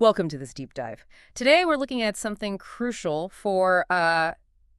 Welcome to this deep dive. Today we're looking at something crucial for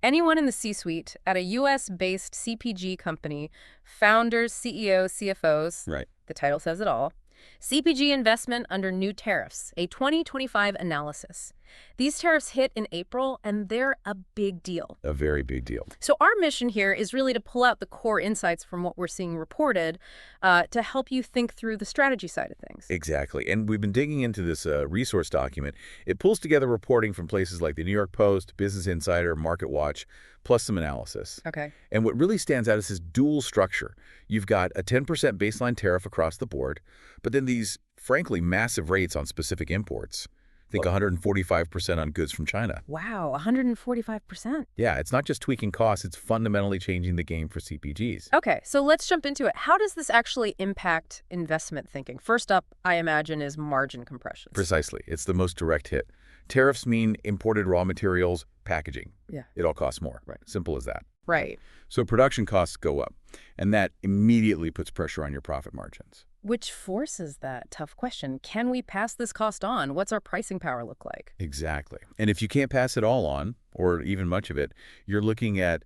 anyone in the C-suite at a U.S.-based CPG company, founders, CEOs, CFOs. Right. The title says it all. CPG Investment under new tariffs, a 2025 analysis. These tariffs hit in April, and they're a big deal. A very big deal. So our mission here is really to pull out the core insights from what we're seeing reported to help you think through the strategy side of things. Exactly. And we've been digging into this resource document. It pulls together reporting from places like the New York Post, Business Insider, MarketWatch, plus some analysis. Okay. And what really stands out is this dual structure. You've got a 10% baseline tariff across the board, but then these, frankly, massive rates on specific imports. Think 145% on goods from China. Wow, 145%. Yeah, it's not just tweaking costs, it's fundamentally changing the game for CPGs. Okay, so let's jump into it. How does this actually impact investment thinking? First up, I imagine, is margin compression. Precisely. It's the most direct hit. Tariffs mean imported raw materials, packaging. Yeah. It all costs more. Right. Simple as that. Right. So production costs go up, and that immediately puts pressure on your profit margins. Which forces that tough question. Can we pass this cost on? What's our pricing power look like? Exactly. And if you can't pass it all on, or even much of it, you're looking at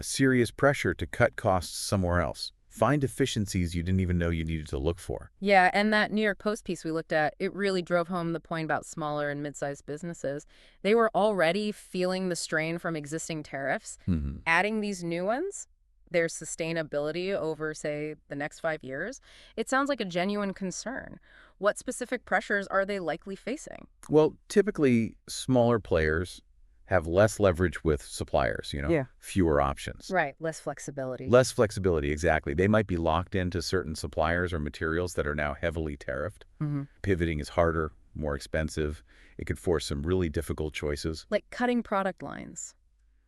serious pressure to cut costs somewhere else. Find efficiencies you didn't even know you needed to look for. Yeah, and that New York Post piece we looked at, it really drove home the point about smaller and mid-sized businesses. They were already feeling the strain from existing tariffs. Mm-hmm. Adding these new ones, their sustainability over, say, the next 5 years, it sounds like a genuine concern. What specific pressures are they likely facing? Well, typically, smaller players have less leverage with suppliers, Yeah. fewer options. Right, less flexibility. Less flexibility, exactly. They might be locked into certain suppliers or materials that are now heavily tariffed. Mm-hmm. Pivoting is harder, more expensive. It could force some really difficult choices. Like cutting product lines,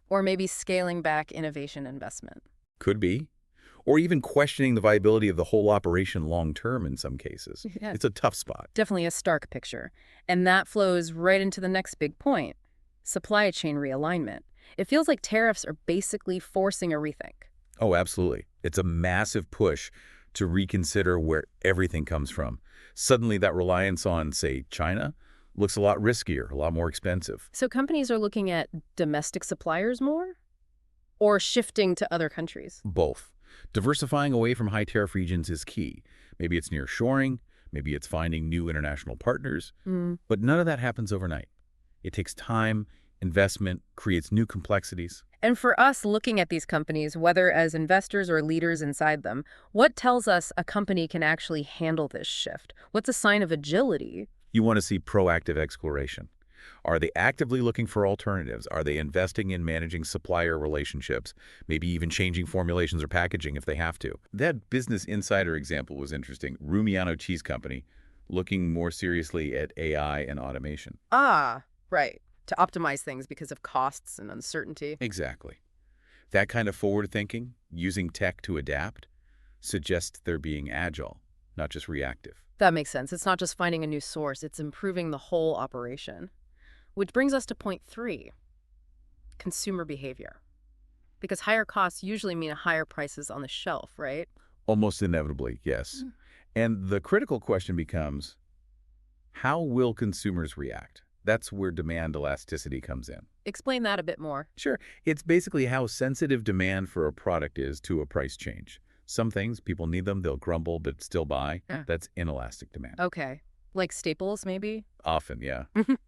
or maybe scaling back innovation investment. Could be. Or even questioning the viability of the whole operation long-term in some cases. Yeah. It's a tough spot. Definitely a stark picture. And that flows right into the next big point, supply chain realignment. It feels like tariffs are basically forcing a rethink. Oh, absolutely. It's a massive push to reconsider where everything comes from. Suddenly that reliance on, say, China looks a lot riskier, a lot more expensive. So companies are looking at domestic suppliers more? Or shifting to other countries? Both. Diversifying away from high tariff regions is key. Maybe it's nearshoring, maybe it's finding new international partners, but none of that happens overnight. It takes time, investment, creates new complexities. And for us looking at these companies, whether as investors or leaders inside them, what tells us a company can actually handle this shift? What's a sign of agility? You want to see proactive exploration. Are they actively looking for alternatives? Are they investing in managing supplier relationships? Maybe even changing formulations or packaging if they have to. That Business Insider example was interesting. Rumiano Cheese Company looking more seriously at AI and automation. Ah, right. To optimize things because of costs and uncertainty. Exactly. That kind of forward thinking, using tech to adapt, suggests they're being agile, not just reactive. That makes sense. It's not just finding a new source, it's improving the whole operation. Which brings us to point 3, consumer behavior. Because higher costs usually mean higher prices on the shelf, right? Almost inevitably, yes. And the critical question becomes, how will consumers react? That's where demand elasticity comes in. Explain that a bit more. Sure. It's basically how sensitive demand for a product is to a price change. Some things, people need them, they'll grumble, but still buy. Yeah. That's inelastic demand. Okay. Like staples, maybe? Often, yeah.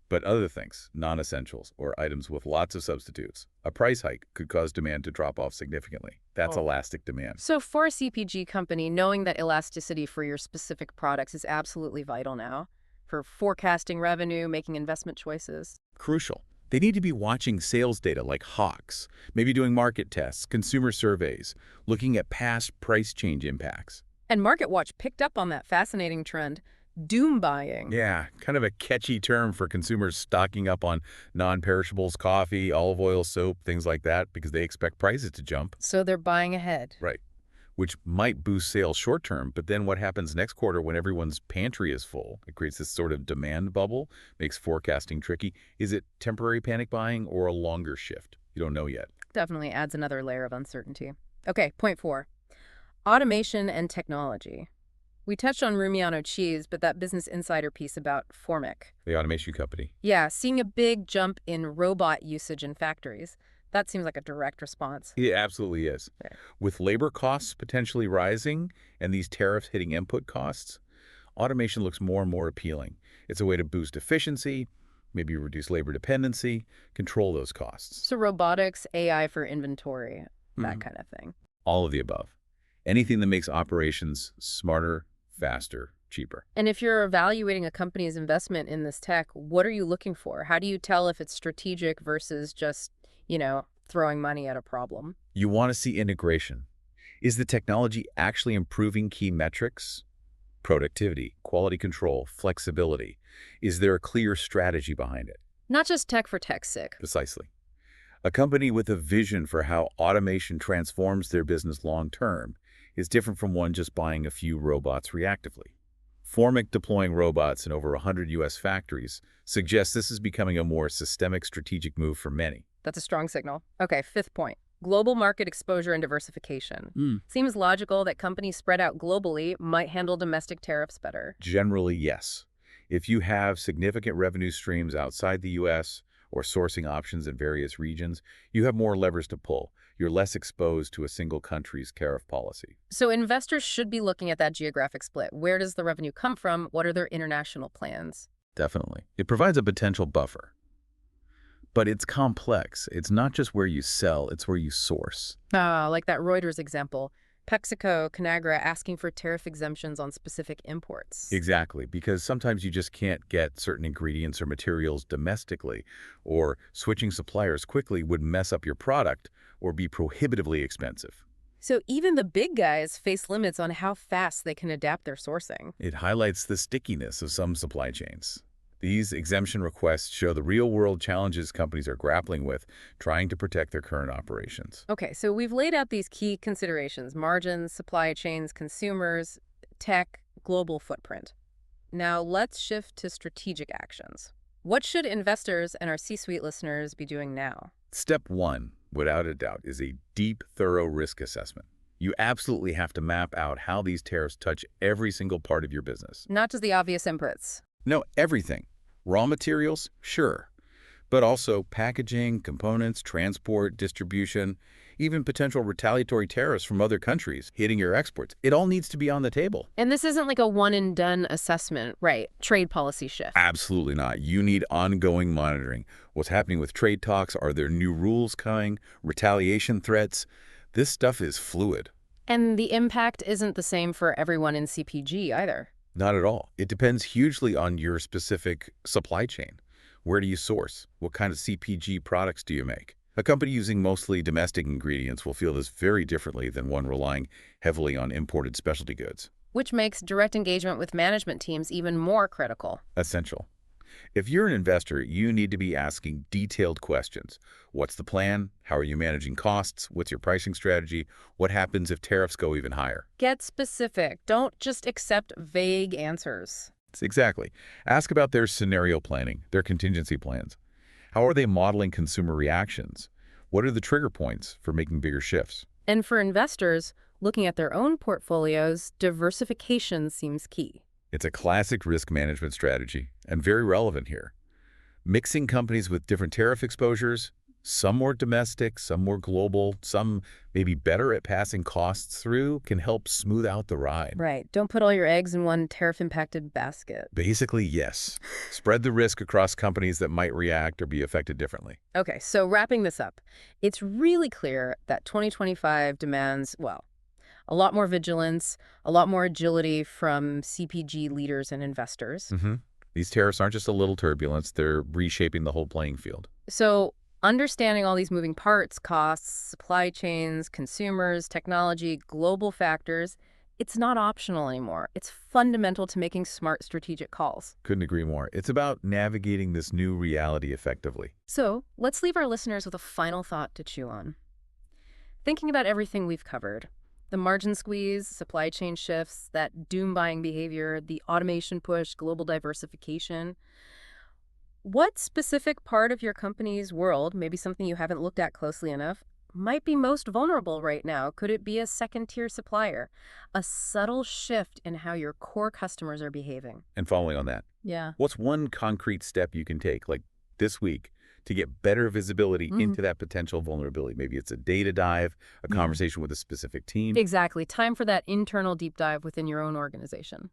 But other things, non-essentials, or items with lots of substitutes, a price hike could cause demand to drop off significantly. That's elastic demand. So for a CPG company, knowing that elasticity for your specific products is absolutely vital now for forecasting revenue, making investment choices. Crucial. They need to be watching sales data like hawks, maybe doing market tests, consumer surveys, looking at past price change impacts. And MarketWatch picked up on that fascinating trend, doom buying. Yeah, kind of a catchy term for consumers stocking up on non-perishables, coffee, olive oil, soap, things like that, because they expect prices to jump. So they're buying ahead. Right. Which might boost sales short term, but then what happens next quarter when everyone's pantry is full? It creates this sort of demand bubble, makes forecasting tricky. Is it temporary panic buying or a longer shift? You don't know yet. Definitely adds another layer of uncertainty. Okay, point 4. Automation and technology. We touched on Rumiano cheese, but that Business Insider piece about Formic. The automation company. Yeah, seeing a big jump in robot usage in factories. That seems like a direct response. It absolutely is. Okay. With labor costs potentially rising and these tariffs hitting input costs, automation looks more and more appealing. It's a way to boost efficiency, maybe reduce labor dependency, control those costs. So robotics, AI for inventory, that Mhm. kind of thing. All of the above. Anything that makes operations smarter, faster, cheaper. And if you're evaluating a company's investment in this tech, what are you looking for? How do you tell if it's strategic versus just, throwing money at a problem? You want to see integration. Is the technology actually improving key metrics? Productivity, quality control, flexibility. Is there a clear strategy behind it? Not just tech for tech's sake. Precisely. A company with a vision for how automation transforms their business long-term is different from one just buying a few robots reactively. Formic deploying robots in over 100 U.S. factories suggests this is becoming a more systemic strategic move for many. That's a strong signal. Okay, fifth point. Global market exposure and diversification. Seems logical that companies spread out globally might handle domestic tariffs better. Generally, yes. If you have significant revenue streams outside the U.S. or sourcing options in various regions, you have more levers to pull. You're less exposed to a single country's tariff policy. So investors should be looking at that geographic split. Where does the revenue come from? What are their international plans? Definitely. It provides a potential buffer. But it's complex. It's not just where you sell, it's where you source. Like that Reuters example. PepsiCo, Conagra asking for tariff exemptions on specific imports. Exactly, because sometimes you just can't get certain ingredients or materials domestically, or switching suppliers quickly would mess up your product or be prohibitively expensive. So even the big guys face limits on how fast they can adapt their sourcing. It highlights the stickiness of some supply chains. These exemption requests show the real-world challenges companies are grappling with, trying to protect their current operations. Okay, so we've laid out these key considerations: margins, supply chains, consumers, tech, global footprint. Now let's shift to strategic actions. What should investors and our C-suite listeners be doing now? Step one, without a doubt, is a deep, thorough risk assessment. You absolutely have to map out how these tariffs touch every single part of your business. Not just the obvious inputs. No, everything. Raw materials, sure. But also packaging, components, transport, distribution, even potential retaliatory tariffs from other countries hitting your exports. It all needs to be on the table. And this isn't like a one-and-done assessment, right? Trade policy shift. Absolutely not. You need ongoing monitoring. What's happening with trade talks? Are there new rules coming? Retaliation threats? This stuff is fluid. And the impact isn't the same for everyone in CPG either. Not at all. It depends hugely on your specific supply chain. Where do you source? What kind of CPG products do you make? A company using mostly domestic ingredients will feel this very differently than one relying heavily on imported specialty goods. Which makes direct engagement with management teams even more critical. Essential. If you're an investor, you need to be asking detailed questions. What's the plan? How are you managing costs? What's your pricing strategy? What happens if tariffs go even higher? Get specific. Don't just accept vague answers. Exactly. Ask about their scenario planning, their contingency plans. How are they modeling consumer reactions? What are the trigger points for making bigger shifts? And for investors, looking at their own portfolios, diversification seems key. It's a classic risk management strategy and very relevant here. Mixing companies with different tariff exposures, some more domestic, some more global, some maybe better at passing costs through, can help smooth out the ride. Right. Don't put all your eggs in one tariff-impacted basket. Basically, yes. Spread the risk across companies that might react or be affected differently. Okay, so wrapping this up, it's really clear that 2025 demands, well, a lot more vigilance, a lot more agility from CPG leaders and investors. These tariffs aren't just a little turbulence, they're reshaping the whole playing field. So understanding all these moving parts, costs, supply chains, consumers, technology, global factors, it's not optional anymore. It's fundamental to making smart strategic calls. Couldn't agree more. It's about navigating this new reality effectively. So let's leave our listeners with a final thought to chew on. Thinking about everything we've covered, the margin squeeze, supply chain shifts, that doom buying behavior, the automation push, global diversification. What specific part of your company's world, maybe something you haven't looked at closely enough, might be most vulnerable right now? Could it be a second-tier supplier? A subtle shift in how your core customers are behaving. And following on that, Yeah. what's one concrete step you can take, like this week, to get better visibility into that potential vulnerability? Maybe it's a data dive, a Yeah. conversation with a specific team. Exactly. Time for that internal deep dive within your own organization.